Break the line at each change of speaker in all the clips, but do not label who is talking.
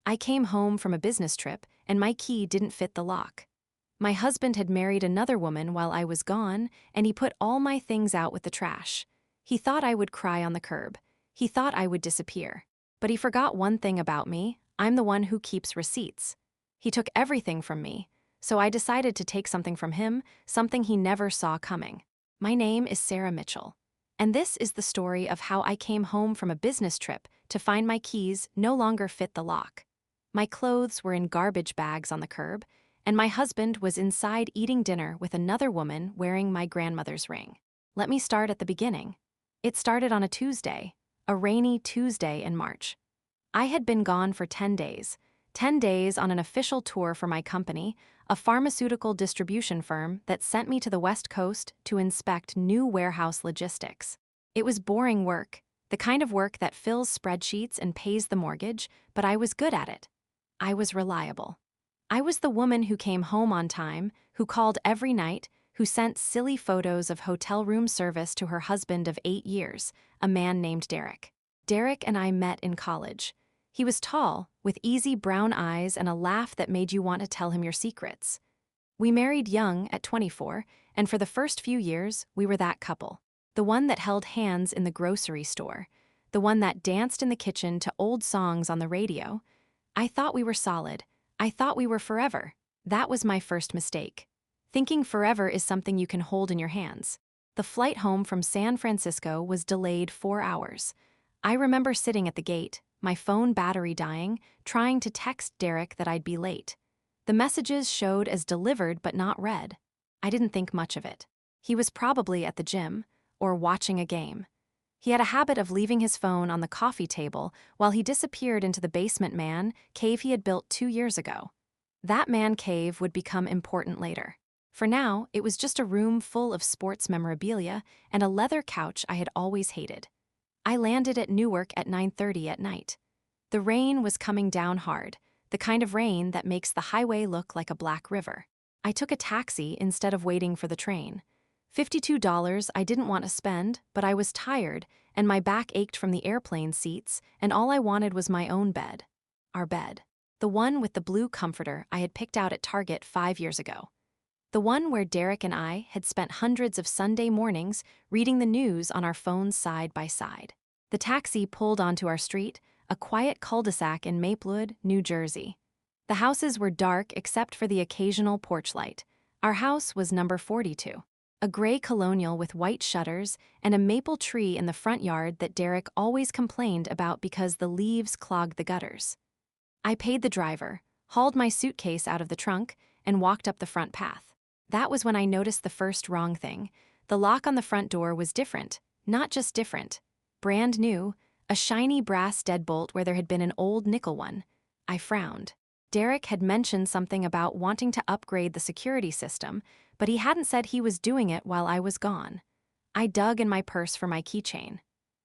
I came home from a business trip, and my key didn't fit the lock. My husband had married another woman while I was gone, and he put all my things out with the trash. He thought I would cry on the curb. He thought I would disappear. But he forgot one thing about me: I'm the one who keeps receipts. He took everything from me, so I decided to take something from him, something he never saw coming. My name is Sarah Mitchell, and this is the story of how I came home from a business trip to find my keys no longer fit the lock. My clothes were in garbage bags on the curb, and my husband was inside eating dinner with another woman wearing my grandmother's ring. Let me start at the beginning. It started on a Tuesday, a rainy Tuesday in March. I had been gone for 10 days, 10 days on an official tour for my company, a pharmaceutical distribution firm that sent me to the West Coast to inspect new warehouse logistics. It was boring work, the kind of work that fills spreadsheets and pays the mortgage, but I was good at it. I was reliable. I was the woman who came home on time, who called every night, who sent silly photos of hotel room service to her husband of 8 years, a man named Derek. Derek and I met in college. He was tall, with easy brown eyes and a laugh that made you want to tell him your secrets. We married young at 24, and for the first few years, we were that couple. The one that held hands in the grocery store. The one that danced in the kitchen to old songs on the radio. I thought we were solid. I thought we were forever. That was my first mistake. Thinking forever is something you can hold in your hands. The flight home from San Francisco was delayed 4 hours. I remember sitting at the gate, my phone battery dying, trying to text Derek that I'd be late. The messages showed as delivered but not read. I didn't think much of it. He was probably at the gym or watching a game. He had a habit of leaving his phone on the coffee table while he disappeared into the basement man cave he had built 2 years ago. That man cave would become important later. For now, it was just a room full of sports memorabilia and a leather couch I had always hated. I landed at Newark at 9:30 at night. The rain was coming down hard, the kind of rain that makes the highway look like a black river. I took a taxi instead of waiting for the train. $52 I didn't want to spend, but I was tired, and my back ached from the airplane seats, and all I wanted was my own bed. Our bed. The one with the blue comforter I had picked out at Target 5 years ago. The one where Derek and I had spent hundreds of Sunday mornings reading the news on our phones side by side. The taxi pulled onto our street, a quiet cul-de-sac in Maplewood, New Jersey. The houses were dark except for the occasional porch light. Our house was number 42. A gray colonial with white shutters and a maple tree in the front yard that Derek always complained about because the leaves clogged the gutters. I paid the driver, hauled my suitcase out of the trunk, and walked up the front path. That was when I noticed the first wrong thing. The lock on the front door was different, not just different. Brand new, a shiny brass deadbolt where there had been an old nickel one. I frowned. Derek had mentioned something about wanting to upgrade the security system, but he hadn't said he was doing it while I was gone. I dug in my purse for my keychain.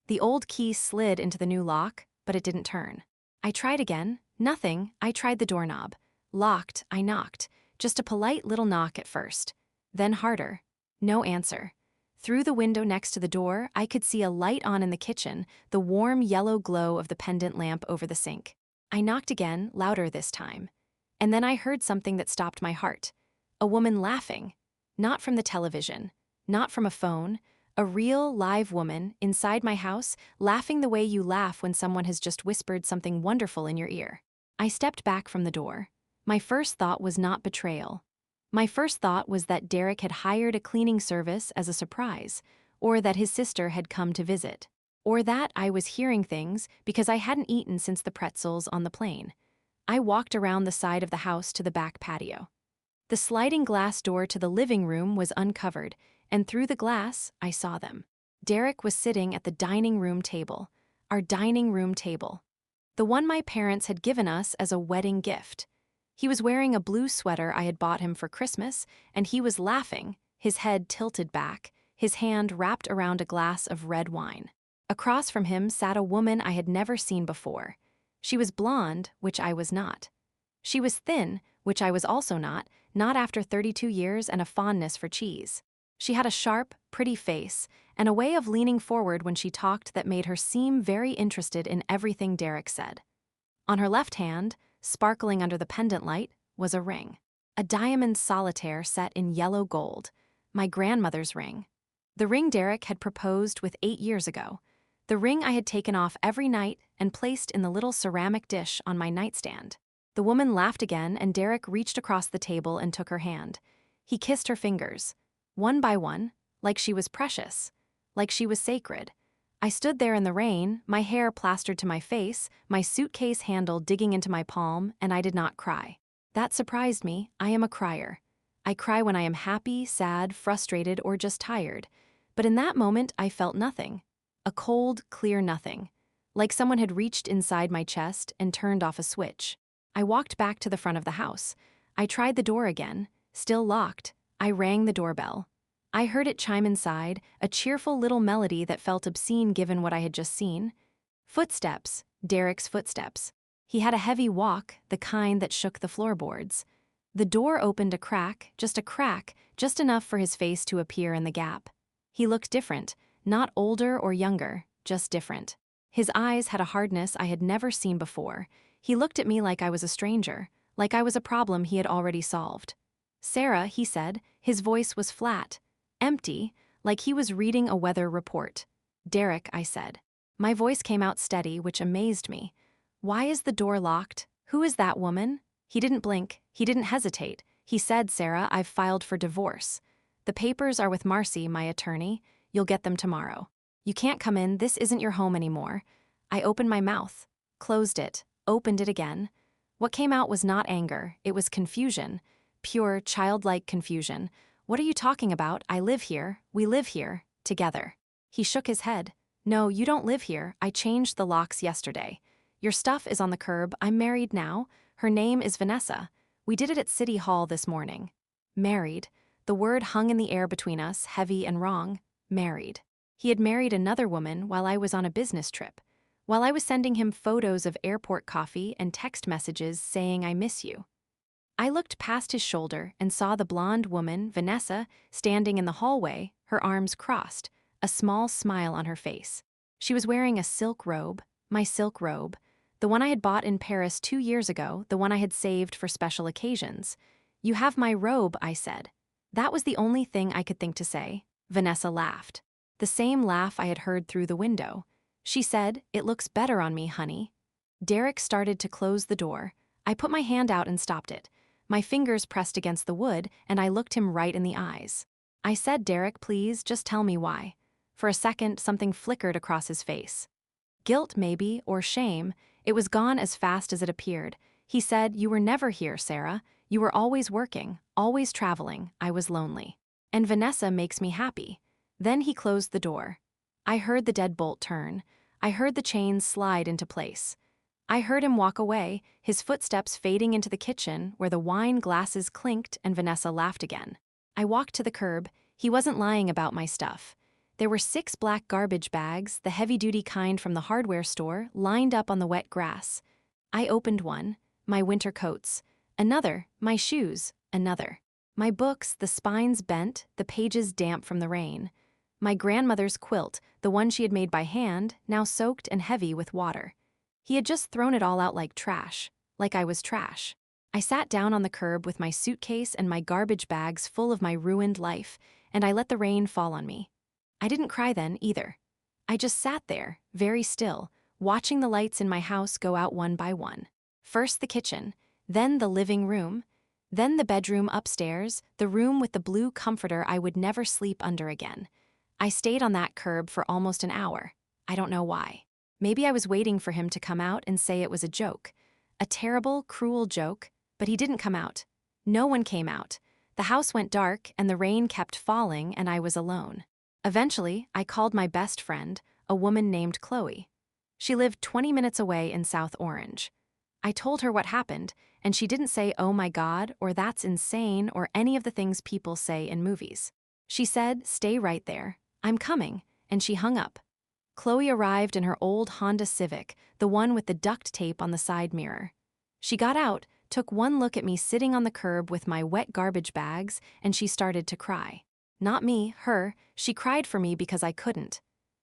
The old key slid into the new lock, but it didn't turn. I tried again. Nothing. I tried the doorknob. Locked. I knocked. Just a polite little knock at first. Then harder. No answer. Through the window next to the door, I could see a light on in the kitchen, the warm yellow glow of the pendant lamp over the sink. I knocked again, louder this time. And then I heard something that stopped my heart. A woman laughing. Not from the television. Not from a phone. A real, live woman, inside my house, laughing the way you laugh when someone has just whispered something wonderful in your ear. I stepped back from the door. My first thought was not betrayal. My first thought was that Derek had hired a cleaning service as a surprise, or that his sister had come to visit, or that I was hearing things because I hadn't eaten since the pretzels on the plane. I walked around the side of the house to the back patio. The sliding glass door to the living room was uncovered, and through the glass, I saw them. Derek was sitting at the dining room table, our dining room table, the one my parents had given us as a wedding gift. He was wearing a blue sweater I had bought him for Christmas, and he was laughing, his head tilted back, his hand wrapped around a glass of red wine. Across from him sat a woman I had never seen before. She was blonde, which I was not. She was thin, which I was also not after 32 years and a fondness for cheese. She had a sharp, pretty face, and a way of leaning forward when she talked that made her seem very interested in everything Derek said. On her left hand, sparkling under the pendant light, was a ring. A diamond solitaire set in yellow gold. My grandmother's ring. The ring Derek had proposed with 8 years ago. The ring I had taken off every night and placed in the little ceramic dish on my nightstand. The woman laughed again, and Derek reached across the table and took her hand. He kissed her fingers, one by one, like she was precious, like she was sacred. I stood there in the rain, my hair plastered to my face, my suitcase handle digging into my palm, and I did not cry. That surprised me. I am a crier. I cry when I am happy, sad, frustrated, or just tired. But in that moment, I felt nothing. A cold, clear nothing. Like someone had reached inside my chest and turned off a switch. I walked back to the front of the house. I tried the door again, still locked. I rang the doorbell. I heard it chime inside, a cheerful little melody that felt obscene given what I had just seen. Footsteps, Derek's footsteps. He had a heavy walk, the kind that shook the floorboards. The door opened a crack, just enough for his face to appear in the gap. He looked different, not older or younger, just different. His eyes had a hardness I had never seen before. He looked at me like I was a stranger, like I was a problem he had already solved. "Sarah," he said, his voice was flat, empty, like he was reading a weather report. "Derek," I said. My voice came out steady, which amazed me. "Why is the door locked? Who is that woman?" He didn't blink, he didn't hesitate. He said, "Sarah, I've filed for divorce. The papers are with Marcy, my attorney. You'll get them tomorrow. You can't come in, this isn't your home anymore." I opened my mouth, closed it, opened it again. What came out was not anger, it was confusion. Pure, childlike confusion. "What are you talking about? I live here, we live here, together." He shook his head. "No, you don't live here, I changed the locks yesterday. Your stuff is on the curb, I'm married now. Her name is Vanessa. We did it at City Hall this morning." Married. The word hung in the air between us, heavy and wrong. Married. He had married another woman while I was on a business trip. While I was sending him photos of airport coffee and text messages saying "I miss you." I looked past his shoulder and saw the blonde woman, Vanessa, standing in the hallway, her arms crossed, a small smile on her face. She was wearing a silk robe, my silk robe, the one I had bought in Paris 2 years ago, the one I had saved for special occasions. "You have my robe," I said. That was the only thing I could think to say. Vanessa laughed. The same laugh I had heard through the window. She said, "It looks better on me, honey." Derek started to close the door. I put my hand out and stopped it. My fingers pressed against the wood, and I looked him right in the eyes. I said, "Derek, please, just tell me why." For a second, something flickered across his face. Guilt, maybe, or shame. It was gone as fast as it appeared. He said, "You were never here, Sarah. You were always working, always traveling. I was lonely. And Vanessa makes me happy." Then he closed the door. I heard the deadbolt turn. I heard the chains slide into place. I heard him walk away, his footsteps fading into the kitchen where the wine glasses clinked and Vanessa laughed again. I walked to the curb. He wasn't lying about my stuff. There were 6 black garbage bags, the heavy-duty kind from the hardware store, lined up on the wet grass. I opened one, my winter coats. Another, my shoes. Another. My books, the spines bent, the pages damp from the rain. My grandmother's quilt, the one she had made by hand, now soaked and heavy with water. He had just thrown it all out like trash, like I was trash. I sat down on the curb with my suitcase and my garbage bags full of my ruined life, and I let the rain fall on me. I didn't cry then, either. I just sat there, very still, watching the lights in my house go out one by one. First the kitchen, then the living room, then the bedroom upstairs, the room with the blue comforter I would never sleep under again. I stayed on that curb for almost an hour. I don't know why. Maybe I was waiting for him to come out and say it was a joke. A terrible, cruel joke, but he didn't come out. No one came out. The house went dark and the rain kept falling and I was alone. Eventually, I called my best friend, a woman named Chloe. She lived 20 minutes away in South Orange. I told her what happened, and she didn't say, "Oh my God," or "That's insane," or any of the things people say in movies. She said, "Stay right there. I'm coming," and she hung up. Chloe arrived in her old Honda Civic, the one with the duct tape on the side mirror. She got out, took one look at me sitting on the curb with my wet garbage bags, and she started to cry. Not me, her. She cried for me because I couldn't.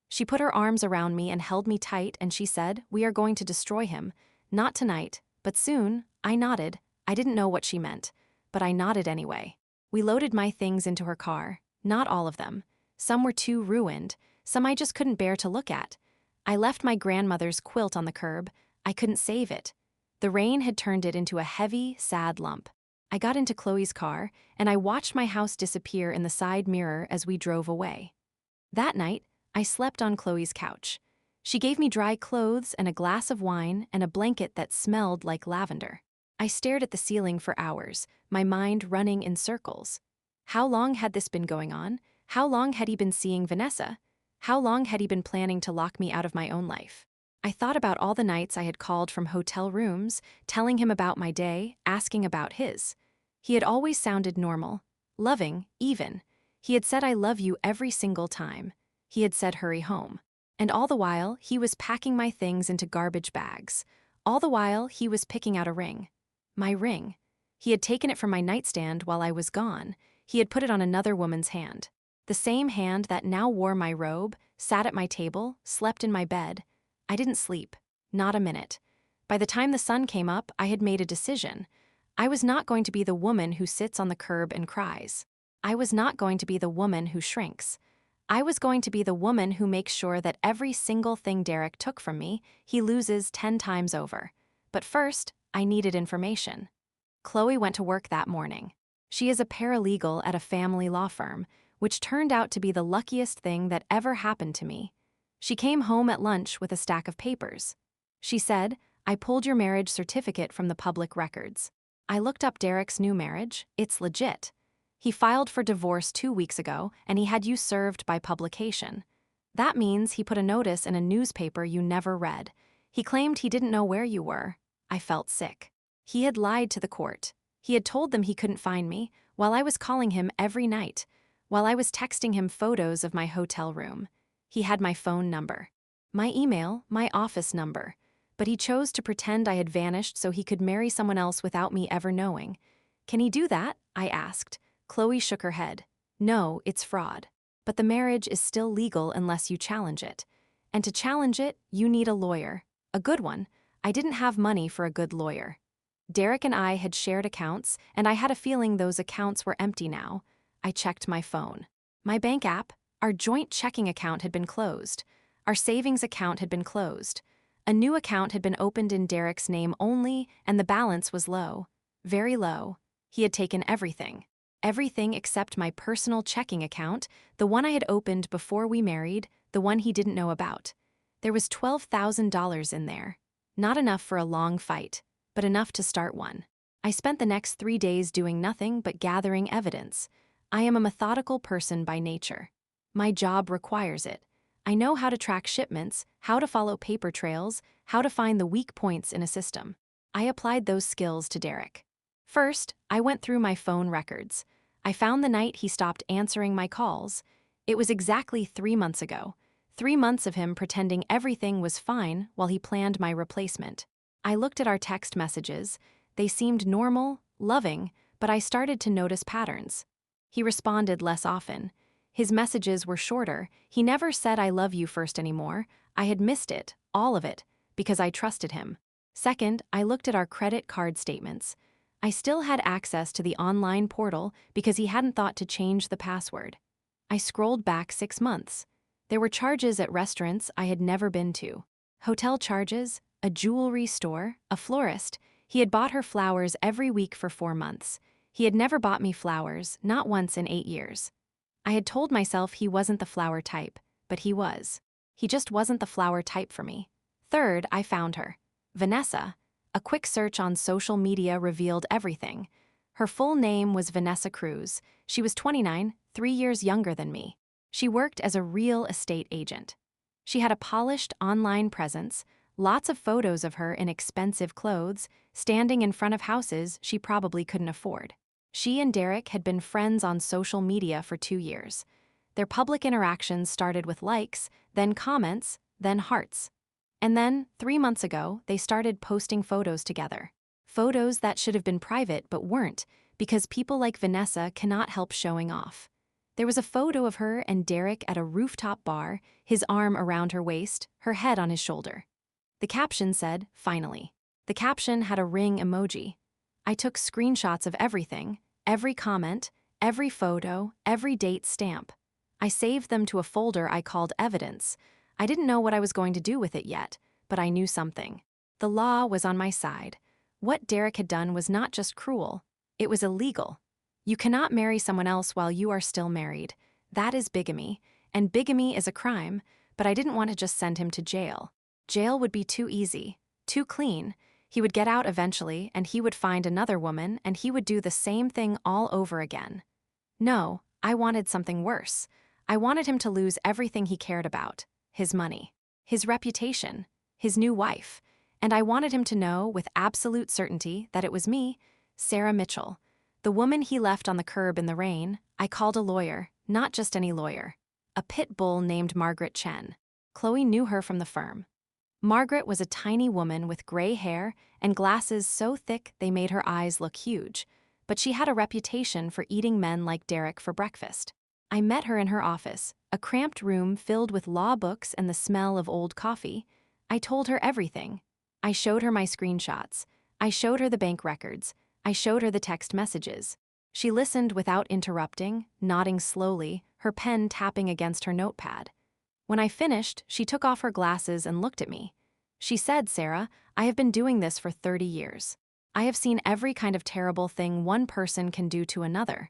She put her arms around me and held me tight, and she said, "We are going to destroy him. Not tonight, But soon, I nodded. I didn't know what she meant, but I nodded anyway. We loaded my things into her car, not all of them. Some were too ruined, some I just couldn't bear to look at. I left my grandmother's quilt on the curb. I couldn't save it. The rain had turned it into a heavy, sad lump. I got into Chloe's car, and I watched my house disappear in the side mirror as we drove away. That night, I slept on Chloe's couch. She gave me dry clothes and a glass of wine and a blanket that smelled like lavender. I stared at the ceiling for hours, my mind running in circles. How long had this been going on? How long had he been seeing Vanessa? How long had he been planning to lock me out of my own life? I thought about all the nights I had called from hotel rooms, telling him about my day, asking about his. He had always sounded normal, loving, even. He had said I love you every single time. He had said hurry home. And all the while, he was packing my things into garbage bags. All the while, he was picking out a ring. My ring. He had taken it from my nightstand while I was gone. He had put it on another woman's hand. The same hand that now wore my robe, sat at my table, slept in my bed. I didn't sleep. Not a minute. By the time the sun came up, I had made a decision. I was not going to be the woman who sits on the curb and cries. I was not going to be the woman who shrinks. I was going to be the woman who makes sure that every single thing Derek took from me, he loses 10 times over. But first, I needed information. Chloe went to work that morning. She is a paralegal at a family law firm, which turned out to be the luckiest thing that ever happened to me. She came home at lunch with a stack of papers. She said, "I pulled your marriage certificate from the public records." I looked up Derek's new marriage. It's legit. He filed for divorce 2 weeks ago, and he had you served by publication. That means he put a notice in a newspaper you never read. He claimed he didn't know where you were. I felt sick. He had lied to the court. He had told them he couldn't find me, while I was calling him every night, while I was texting him photos of my hotel room. He had my phone number, my email, my office number, but he chose to pretend I had vanished so he could marry someone else without me ever knowing. Can he do that? I asked. Chloe shook her head. No, it's fraud. But the marriage is still legal unless you challenge it. And to challenge it, you need a lawyer. A good one. I didn't have money for a good lawyer. Derek and I had shared accounts, and I had a feeling those accounts were empty now. I checked my phone. My bank app, our joint checking account had been closed. Our savings account had been closed. A new account had been opened in Derek's name only, and the balance was low. Very low. He had taken everything. Everything except my personal checking account, the one I had opened before we married, the one he didn't know about. There was $12,000 in there. Not enough for a long fight, but enough to start one. I spent the next 3 days doing nothing but gathering evidence. I am a methodical person by nature. My job requires it. I know how to track shipments, how to follow paper trails, how to find the weak points in a system. I applied those skills to Derek. First, I went through my phone records. I found the night he stopped answering my calls. It was exactly 3 months ago. 3 months of him pretending everything was fine while he planned my replacement. I looked at our text messages. They seemed normal, loving, but I started to notice patterns. He responded less often. His messages were shorter. He never said I love you first anymore. I had missed it, all of it, because I trusted him. Second, I looked at our credit card statements. I still had access to the online portal because he hadn't thought to change the password. I scrolled back 6 months. There were charges at restaurants I had never been to. Hotel charges, a jewelry store, a florist. He had bought her flowers every week for 4 months. He had never bought me flowers, not once in 8 years. I had told myself he wasn't the flower type, but he was. He just wasn't the flower type for me. Third, I found her. Vanessa. A quick search on social media revealed everything. Her full name was Vanessa Cruz. She was 29, 3 years younger than me. She worked as a real estate agent. She had a polished online presence, lots of photos of her in expensive clothes, standing in front of houses she probably couldn't afford. She and Derek had been friends on social media for 2 years. Their public interactions started with likes, then comments, then hearts. And then, 3 months ago, they started posting photos together. Photos that should have been private but weren't, because people like Vanessa cannot help showing off. There was a photo of her and Derek at a rooftop bar, his arm around her waist, her head on his shoulder. The caption said, "Finally." The caption had a ring emoji. I took screenshots of everything, every comment, every photo, every date stamp. I saved them to a folder I called evidence. I didn't know what I was going to do with it yet, but I knew something. The law was on my side. What Derek had done was not just cruel, it was illegal. You cannot marry someone else while you are still married. That is bigamy, and bigamy is a crime, but I didn't want to just send him to jail. Jail would be too easy, too clean. He would get out eventually, and he would find another woman, and he would do the same thing all over again. No, I wanted something worse. I wanted him to lose everything he cared about, his money, his reputation, his new wife, and I wanted him to know with absolute certainty that it was me, Sarah Mitchell, the woman he left on the curb in the rain. I called a lawyer, not just any lawyer, a pit bull named Margaret Chen. Chloe knew her from the firm. Margaret was a tiny woman with gray hair and glasses so thick they made her eyes look huge, but she had a reputation for eating men like Derek for breakfast. I met her in her office, a cramped room filled with law books and the smell of old coffee. I told her everything. I showed her my screenshots. I showed her the bank records. I showed her the text messages. She listened without interrupting, nodding slowly, her pen tapping against her notepad. When I finished, she took off her glasses and looked at me. She said, "Sarah, I have been doing this for 30 years. I have seen every kind of terrible thing one person can do to another.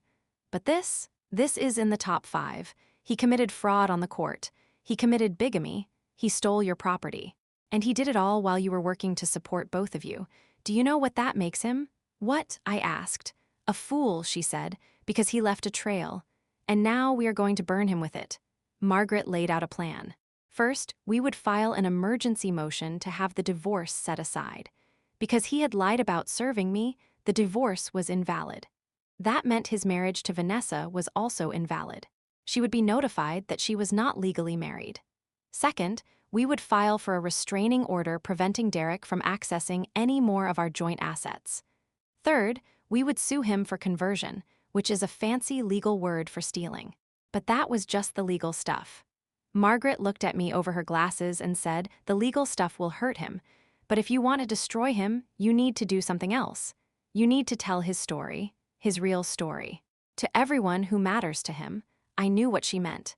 But this is in the top 5. He committed fraud on the court. He committed bigamy. He stole your property. And he did it all while you were working to support both of you. Do you know what that makes him?" "What?" I asked. "A fool," she said, "because he left a trail. And now we are going to burn him with it." Margaret laid out a plan. First, we would file an emergency motion to have the divorce set aside. Because he had lied about serving me, the divorce was invalid. That meant his marriage to Vanessa was also invalid. She would be notified that she was not legally married. Second, we would file for a restraining order preventing Derek from accessing any more of our joint assets. Third, we would sue him for conversion, which is a fancy legal word for stealing. But that was just the legal stuff. Margaret looked at me over her glasses and said, "The legal stuff will hurt him. But if you want to destroy him, you need to do something else. You need to tell his story, his real story. To everyone who matters to him." I knew what she meant.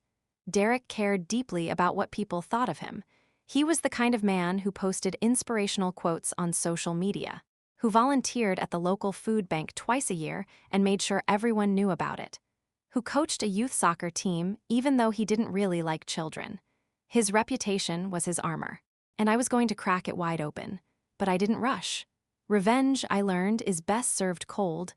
Derek cared deeply about what people thought of him. He was the kind of man who posted inspirational quotes on social media, who volunteered at the local food bank twice a year and made sure everyone knew about it, who coached a youth soccer team even though he didn't really like children. His reputation was his armor, and I was going to crack it wide open. But I didn't rush. Revenge, I learned, is best served cold,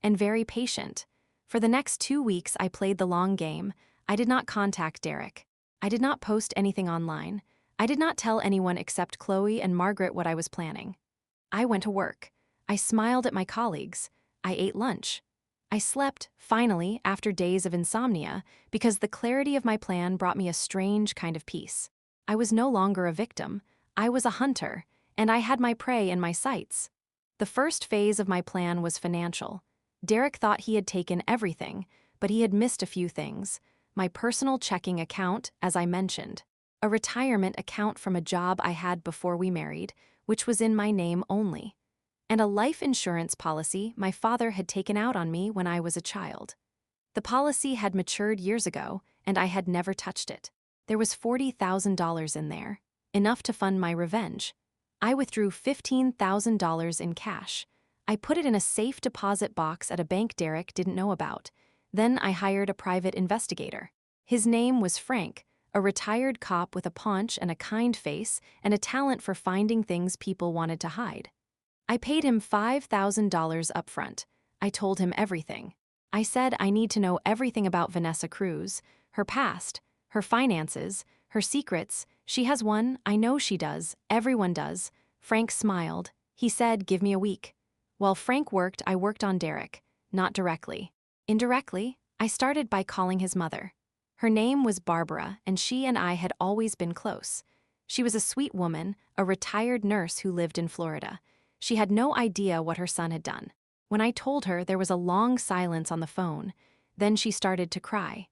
and very patient. For the next 2 weeks, I played the long game. I did not contact Derek. I did not post anything online. I did not tell anyone except Chloe and Margaret what I was planning. I went to work. I smiled at my colleagues. I ate lunch. I slept, finally, after days of insomnia, because the clarity of my plan brought me a strange kind of peace. I was no longer a victim. I was a hunter, and I had my prey in my sights. The first phase of my plan was financial. Derek thought he had taken everything, but he had missed a few things. My personal checking account, as I mentioned. A retirement account from a job I had before we married, which was in my name only. And a life insurance policy my father had taken out on me when I was a child. The policy had matured years ago, and I had never touched it. There was $40,000 in there, enough to fund my revenge. I withdrew $15,000 in cash. I put it in a safe deposit box at a bank Derek didn't know about. Then I hired a private investigator. His name was Frank, a retired cop with a paunch and a kind face and a talent for finding things people wanted to hide. I paid him $5,000 upfront. I told him everything. I said I need to know everything about Vanessa Cruz, her past, her finances, her secrets. She has one, I know she does, everyone does. Frank smiled. He said, "Give me a week." While Frank worked, I worked on Derek, not directly. Indirectly, I started by calling his mother. Her name was Barbara, and she and I had always been close. She was a sweet woman, a retired nurse who lived in Florida. She had no idea what her son had done. When I told her, there was a long silence on the phone. Then she started to cry.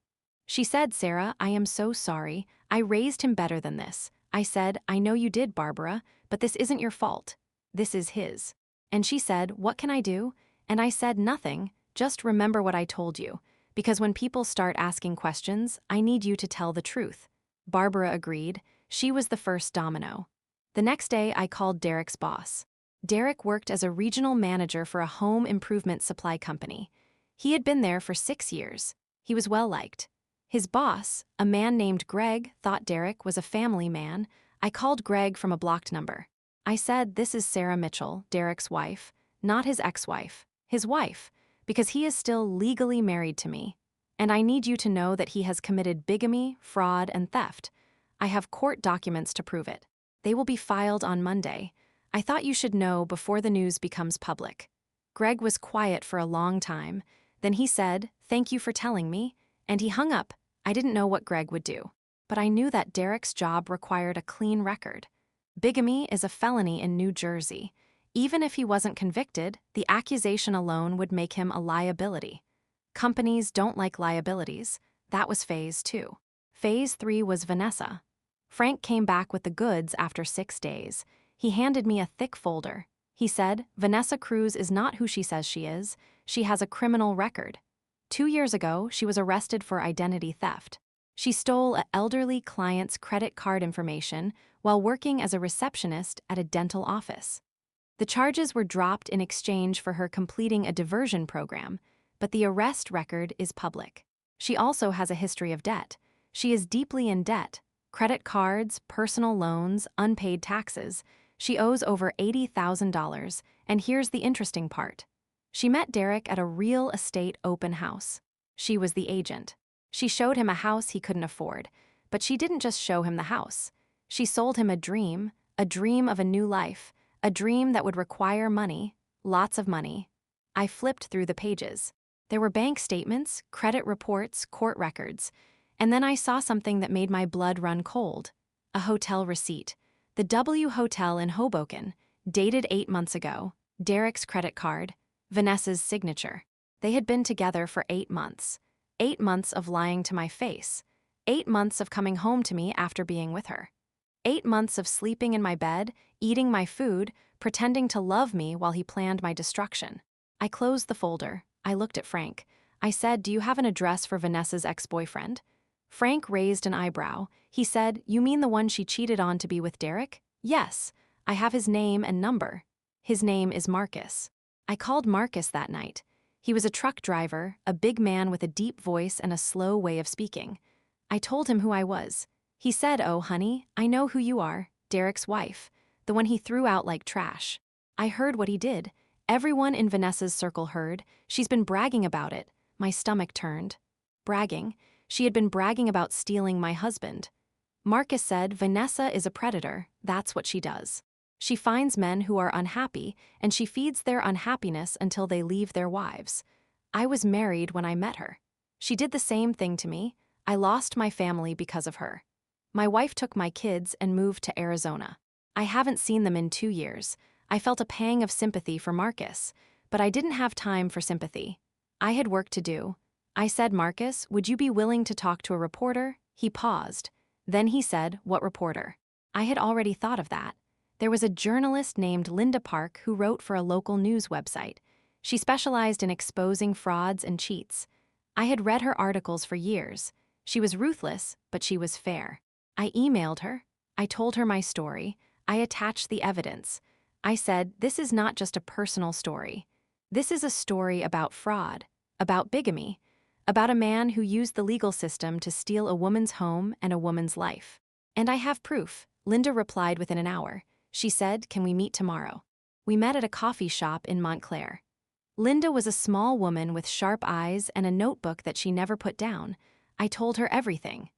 She said, "Sarah, I am so sorry. I raised him better than this." I said, "I know you did, Barbara, but this isn't your fault. This is his. And she said, what can I do? And I said, nothing, just remember what I told you. Because when people start asking questions, I need you to tell the truth. Barbara agreed. She was the first domino. The next day, I called Derek's boss. Derek worked as a regional manager for a home improvement supply company. He had been there for 6 years. He was well-liked. His boss, a man named Greg, thought Derek was a family man. I called Greg from a blocked number. I said, this is Sarah Mitchell, Derek's wife, not his ex-wife, his wife, because he is still legally married to me. And I need you to know that he has committed bigamy, fraud, and theft. I have court documents to prove it. They will be filed on Monday. I thought you should know before the news becomes public. Greg was quiet for a long time. Then he said, thank you for telling me, and he hung up. I didn't know what Greg would do, but I knew that Derek's job required a clean record. Bigamy is a felony in New Jersey. Even if he wasn't convicted, the accusation alone would make him a liability. Companies don't like liabilities. That was phase 2. Phase 3 was Vanessa. Frank came back with the goods after 6 days. He handed me a thick folder. He said, Vanessa Cruz is not who she says she is. She has a criminal record. 2 years ago, she was arrested for identity theft. She stole an elderly client's credit card information while working as a receptionist at a dental office. The charges were dropped in exchange for her completing a diversion program, but the arrest record is public. She also has a history of debt. She is deeply in debt. Credit cards, personal loans, unpaid taxes. She owes over $80,000, and here's the interesting part. She met Derek at a real estate open house. She was the agent. She showed him a house he couldn't afford, but she didn't just show him the house. She sold him a dream of a new life, a dream that would require money, lots of money. I flipped through the pages. There were bank statements, credit reports, court records, and then I saw something that made my blood run cold. A hotel receipt. The W Hotel in Hoboken, dated 8 months ago, Derek's credit card, Vanessa's signature. They had been together for 8 months. 8 months of lying to my face. 8 months of coming home to me after being with her. 8 months of sleeping in my bed, eating my food, pretending to love me while he planned my destruction. I closed the folder. I looked at Frank. I said, do you have an address for Vanessa's ex-boyfriend? Frank raised an eyebrow. He said, you mean the one she cheated on to be with Derek? Yes. I have his name and number. His name is Marcus. I called Marcus that night. He was a truck driver, a big man with a deep voice and a slow way of speaking. I told him who I was. He said, oh, honey, I know who you are, Derek's wife, the one he threw out like trash. I heard what he did. Everyone in Vanessa's circle heard. She's been bragging about it. My stomach turned. Bragging? She had been bragging about stealing my husband. Marcus said, Vanessa is a predator. That's what she does. She finds men who are unhappy, and she feeds their unhappiness until they leave their wives. I was married when I met her. She did the same thing to me. I lost my family because of her. My wife took my kids and moved to Arizona. I haven't seen them in 2 years. I felt a pang of sympathy for Marcus, but I didn't have time for sympathy. I had work to do. I said, Marcus, would you be willing to talk to a reporter? He paused. Then he said, what reporter? I had already thought of that. There was a journalist named Linda Park who wrote for a local news website. She specialized in exposing frauds and cheats. I had read her articles for years. She was ruthless, but she was fair. I emailed her. I told her my story. I attached the evidence. I said, this is not just a personal story. This is a story about fraud, about bigamy, about a man who used the legal system to steal a woman's home and a woman's life. And I have proof. Linda replied within an hour. She said, can we meet tomorrow? We met at a coffee shop in Montclair. Linda was a small woman with sharp eyes and a notebook that she never put down. I told her everything.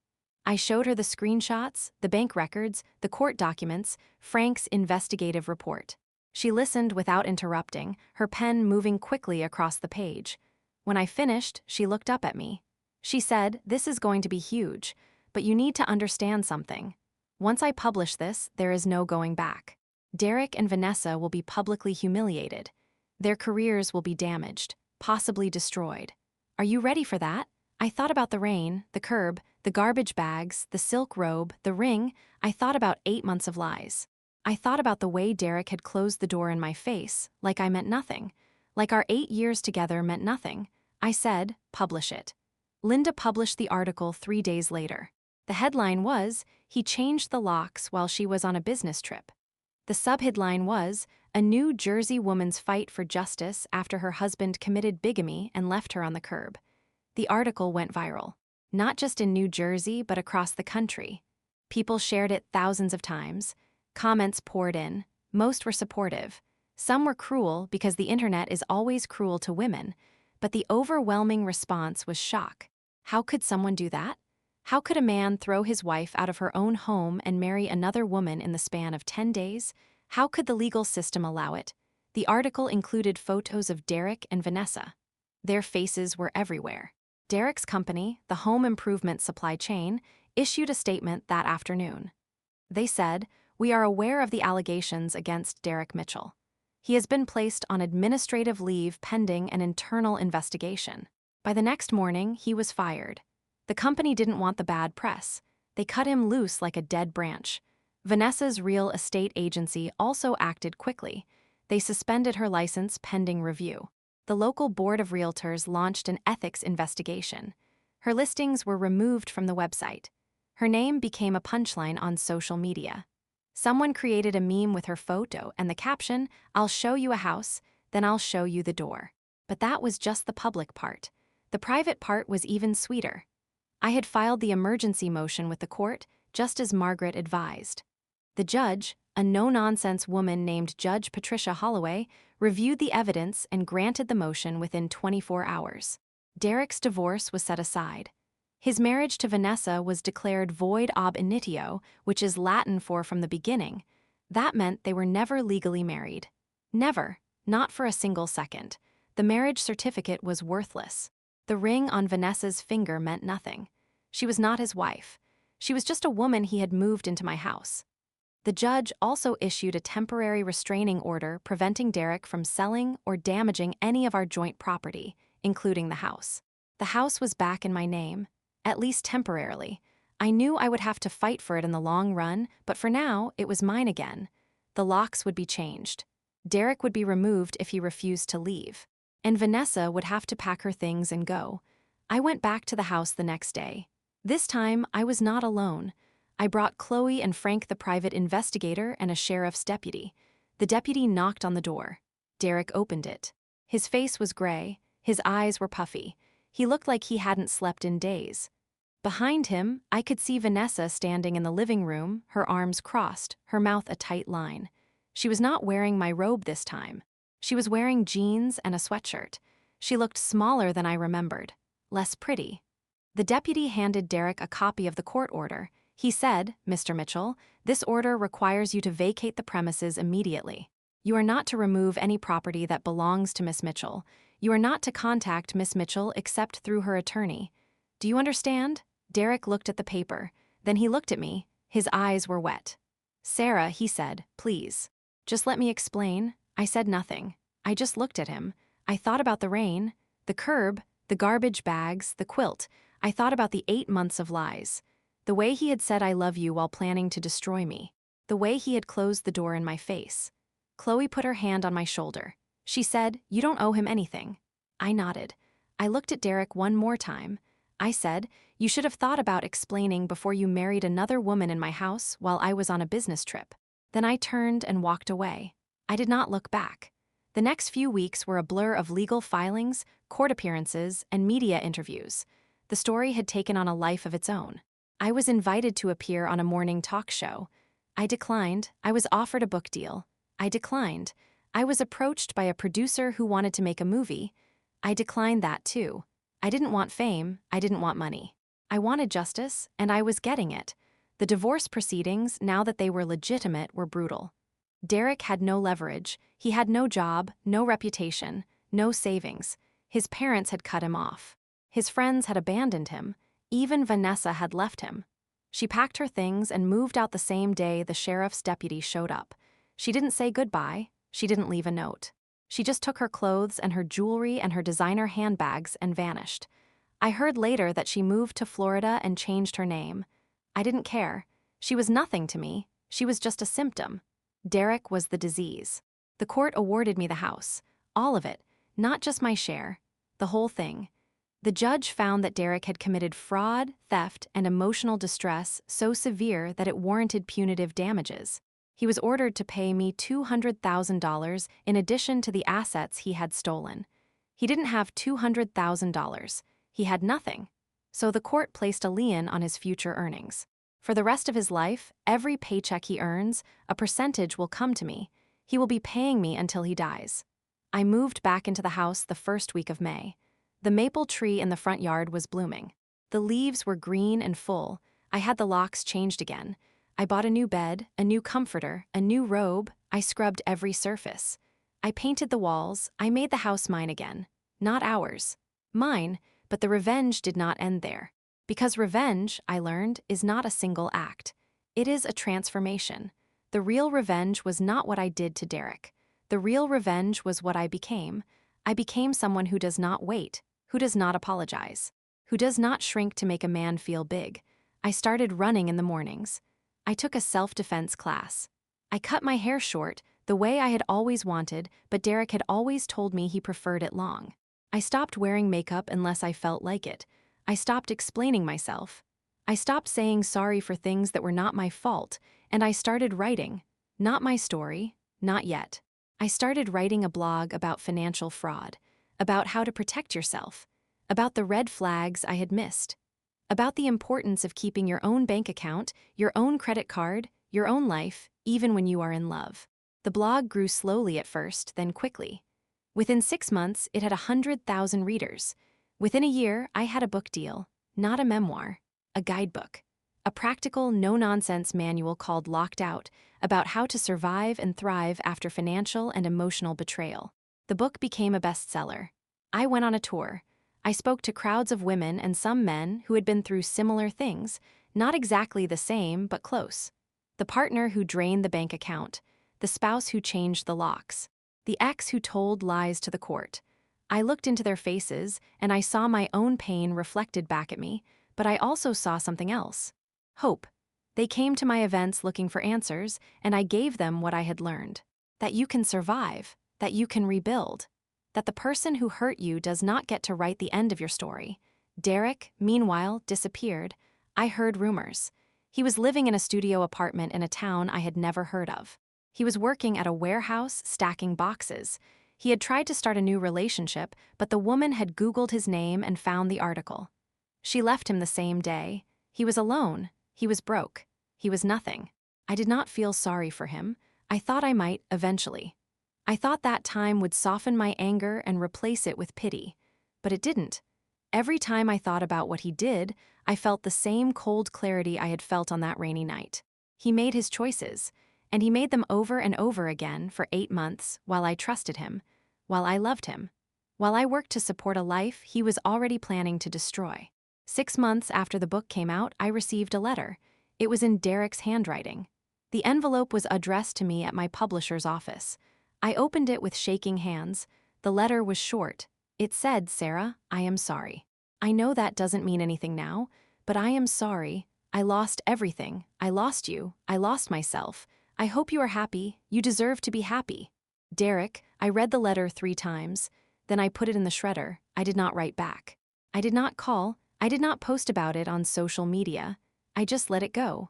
I showed her the screenshots, the bank records, the court documents, Frank's investigative report. She listened without interrupting, her pen moving quickly across the page. When I finished, she looked up at me. She said, this is going to be huge, but you need to understand something. Once I publish this, there is no going back. Derek and Vanessa will be publicly humiliated. Their careers will be damaged, possibly destroyed. Are you ready for that? I thought about the rain, the curb, the garbage bags, the silk robe, the ring. I thought about 8 months of lies. I thought about the way Derek had closed the door in my face, like I meant nothing. Like our 8 years together meant nothing. I said, publish it. Linda published the article 3 days later. The headline was, "He changed the locks while she was on a business trip." The subheadline was, "A New Jersey woman's fight for justice after her husband committed bigamy and left her on the curb." The article went viral. Not just in New Jersey, but across the country. People shared it thousands of times. Comments poured in. Most were supportive. Some were cruel because the internet is always cruel to women. But the overwhelming response was shock. How could someone do that? How could a man throw his wife out of her own home and marry another woman in the span of 10 days? How could the legal system allow it? The article included photos of Derek and Vanessa. Their faces were everywhere. Derek's company, the home improvement supply chain, issued a statement that afternoon. They said, "We are aware of the allegations against Derek Mitchell. He has been placed on administrative leave pending an internal investigation." By the next morning, he was fired. The company didn't want the bad press. They cut him loose like a dead branch. Vanessa's real estate agency also acted quickly. They suspended her license pending review. The local board of realtors launched an ethics investigation. Her listings were removed from the website. Her name became a punchline on social media. Someone created a meme with her photo and the caption, "I'll show you a house, then I'll show you the door." But that was just the public part. The private part was even sweeter. I had filed the emergency motion with the court, just as Margaret advised. The judge, a no-nonsense woman named Judge Patricia Holloway, reviewed the evidence and granted the motion within 24 hours. Derek's divorce was set aside. His marriage to Vanessa was declared void ab initio, which is Latin for from the beginning. That meant they were never legally married. Never, not for a single second. The marriage certificate was worthless. The ring on Vanessa's finger meant nothing. She was not his wife. She was just a woman he had moved into my house. The judge also issued a temporary restraining order preventing Derek from selling or damaging any of our joint property, including the house. The house was back in my name, at least temporarily. I knew I would have to fight for it in the long run, but for now, it was mine again. The locks would be changed. Derek would be removed if he refused to leave. And Vanessa would have to pack her things and go. I went back to the house the next day. This time, I was not alone. I brought Chloe and Frank, the private investigator, and a sheriff's deputy. The deputy knocked on the door. Derek opened it. His face was gray. His eyes were puffy. He looked like he hadn't slept in days. Behind him, I could see Vanessa standing in the living room, her arms crossed, her mouth a tight line. She was not wearing my robe this time. She was wearing jeans and a sweatshirt. She looked smaller than I remembered, less pretty. The deputy handed Derek a copy of the court order. He said, "Mr. Mitchell, this order requires you to vacate the premises immediately. You are not to remove any property that belongs to Miss Mitchell. You are not to contact Miss Mitchell except through her attorney. Do you understand?" Derek looked at the paper. Then he looked at me. His eyes were wet. "Sarah," he said, "please. Just let me explain." I said nothing. I just looked at him. I thought about the rain, the curb, the garbage bags, the quilt. I thought about the 8 months of lies. The way he had said "I love you" while planning to destroy me. The way he had closed the door in my face. Chloe put her hand on my shoulder. She said, "You don't owe him anything." I nodded. I looked at Derek one more time. I said, "You should have thought about explaining before you married another woman in my house while I was on a business trip." Then I turned and walked away. I did not look back. The next few weeks were a blur of legal filings, court appearances, and media interviews. The story had taken on a life of its own. I was invited to appear on a morning talk show. I declined. I was offered a book deal. I declined. I was approached by a producer who wanted to make a movie. I declined that too. I didn't want fame. I didn't want money. I wanted justice, and I was getting it. The divorce proceedings, now that they were legitimate, were brutal. Derek had no leverage. He had no job, no reputation, no savings. His parents had cut him off. His friends had abandoned him. Even Vanessa had left him. She packed her things and moved out the same day the sheriff's deputy showed up. She didn't say goodbye. She didn't leave a note. She just took her clothes and her jewelry and her designer handbags and vanished. I heard later that she moved to Florida and changed her name. I didn't care. She was nothing to me. She was just a symptom. Derek was the disease. The court awarded me the house. All of it, not just my share. The whole thing. The judge found that Derek had committed fraud, theft, and emotional distress so severe that it warranted punitive damages. He was ordered to pay me $200,000 in addition to the assets he had stolen. He didn't have $200,000. He had nothing. So the court placed a lien on his future earnings. For the rest of his life, every paycheck he earns, a percentage will come to me. He will be paying me until he dies. I moved back into the house the first week of May. The maple tree in the front yard was blooming. The leaves were green and full. I had the locks changed again. I bought a new bed, a new comforter, a new robe. I scrubbed every surface. I painted the walls. I made the house mine again. Not ours. Mine, but the revenge did not end there. Because revenge, I learned, is not a single act. It is a transformation. The real revenge was not what I did to Derek. The real revenge was what I became. I became someone who does not wait, who does not apologize, who does not shrink to make a man feel big. I started running in the mornings. I took a self-defense class. I cut my hair short, the way I had always wanted, but Derek had always told me he preferred it long. I stopped wearing makeup unless I felt like it. I stopped explaining myself. I stopped saying sorry for things that were not my fault, and I started writing. Not my story, not yet. I started writing a blog about financial fraud, about how to protect yourself, about the red flags I had missed, about the importance of keeping your own bank account, your own credit card, your own life, even when you are in love. The blog grew slowly at first, then quickly. Within 6 months, it had 100,000 readers. Within a year, I had a book deal, not a memoir, a guidebook, a practical, no-nonsense manual called Locked Out about how to survive and thrive after financial and emotional betrayal. The book became a bestseller. I went on a tour. I spoke to crowds of women and some men who had been through similar things, not exactly the same, but close. The partner who drained the bank account, the spouse who changed the locks, the ex who told lies to the court. I looked into their faces, and I saw my own pain reflected back at me, but I also saw something else. Hope. They came to my events looking for answers, and I gave them what I had learned. That you can survive, that you can rebuild, that the person who hurt you does not get to write the end of your story. Derek, meanwhile, disappeared. I heard rumors. He was living in a studio apartment in a town I had never heard of. He was working at a warehouse stacking boxes. He had tried to start a new relationship, but the woman had Googled his name and found the article. She left him the same day. He was alone. He was broke. He was nothing. I did not feel sorry for him. I thought I might, eventually. I thought that time would soften my anger and replace it with pity. But it didn't. Every time I thought about what he did, I felt the same cold clarity I had felt on that rainy night. He made his choices, and he made them over and over again for 8 months while I trusted him, while I loved him, while I worked to support a life he was already planning to destroy. 6 months after the book came out, I received a letter. It was in Derek's handwriting. The envelope was addressed to me at my publisher's office. I opened it with shaking hands. The letter was short. It said, "Sarah, I am sorry. I know that doesn't mean anything now, but I am sorry. I lost everything. I lost you. I lost myself. I hope you are happy. You deserve to be happy." Derek, I read the letter 3 times. Then I put it in the shredder. I did not write back. I did not call. I did not post about it on social media. I just let it go.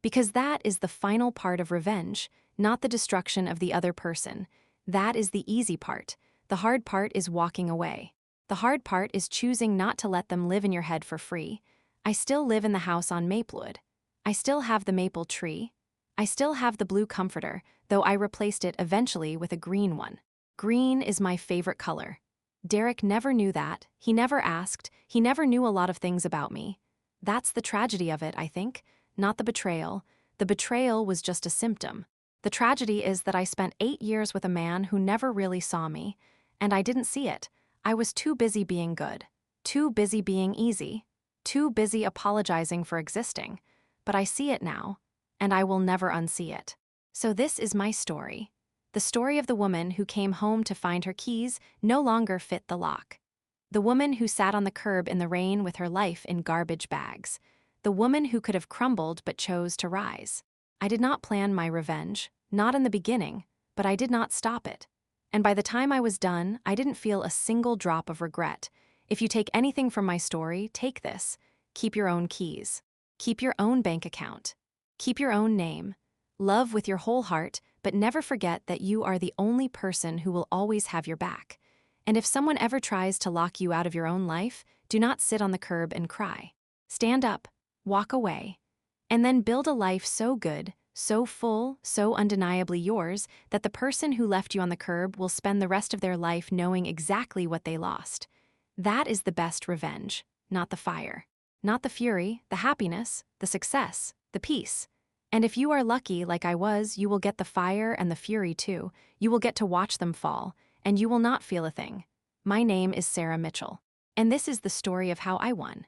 Because that is the final part of revenge, not the destruction of the other person. That is the easy part. The hard part is walking away. The hard part is choosing not to let them live in your head for free. I still live in the house on Maplewood. I still have the maple tree. I still have the blue comforter, though I replaced it eventually with a green one. Green is my favorite color. Derek never knew that. He never asked. He never knew a lot of things about me. That's the tragedy of it, I think, not the betrayal. The betrayal was just a symptom. The tragedy is that I spent 8 years with a man who never really saw me, and I didn't see it. I was too busy being good, too busy being easy, too busy apologizing for existing. But I see it now, and I will never unsee it. So this is my story. The story of the woman who came home to find her keys no longer fit the lock. The woman who sat on the curb in the rain with her life in garbage bags. The woman who could have crumbled but chose to rise. I did not plan my revenge. Not in the beginning, but I did not stop it. And by the time I was done, I didn't feel a single drop of regret. If you take anything from my story, take this. Keep your own keys. Keep your own bank account. Keep your own name. Love with your whole heart, but never forget that you are the only person who will always have your back. And if someone ever tries to lock you out of your own life, do not sit on the curb and cry. Stand up, walk away, and then build a life so good, so full, so undeniably yours, that the person who left you on the curb will spend the rest of their life knowing exactly what they lost. That is the best revenge, not the fire. Not the fury, the happiness, the success, the peace. And if you are lucky, like I was, you will get the fire and the fury too. You will get to watch them fall, and you will not feel a thing. My name is Sarah Mitchell, and this is the story of how I won.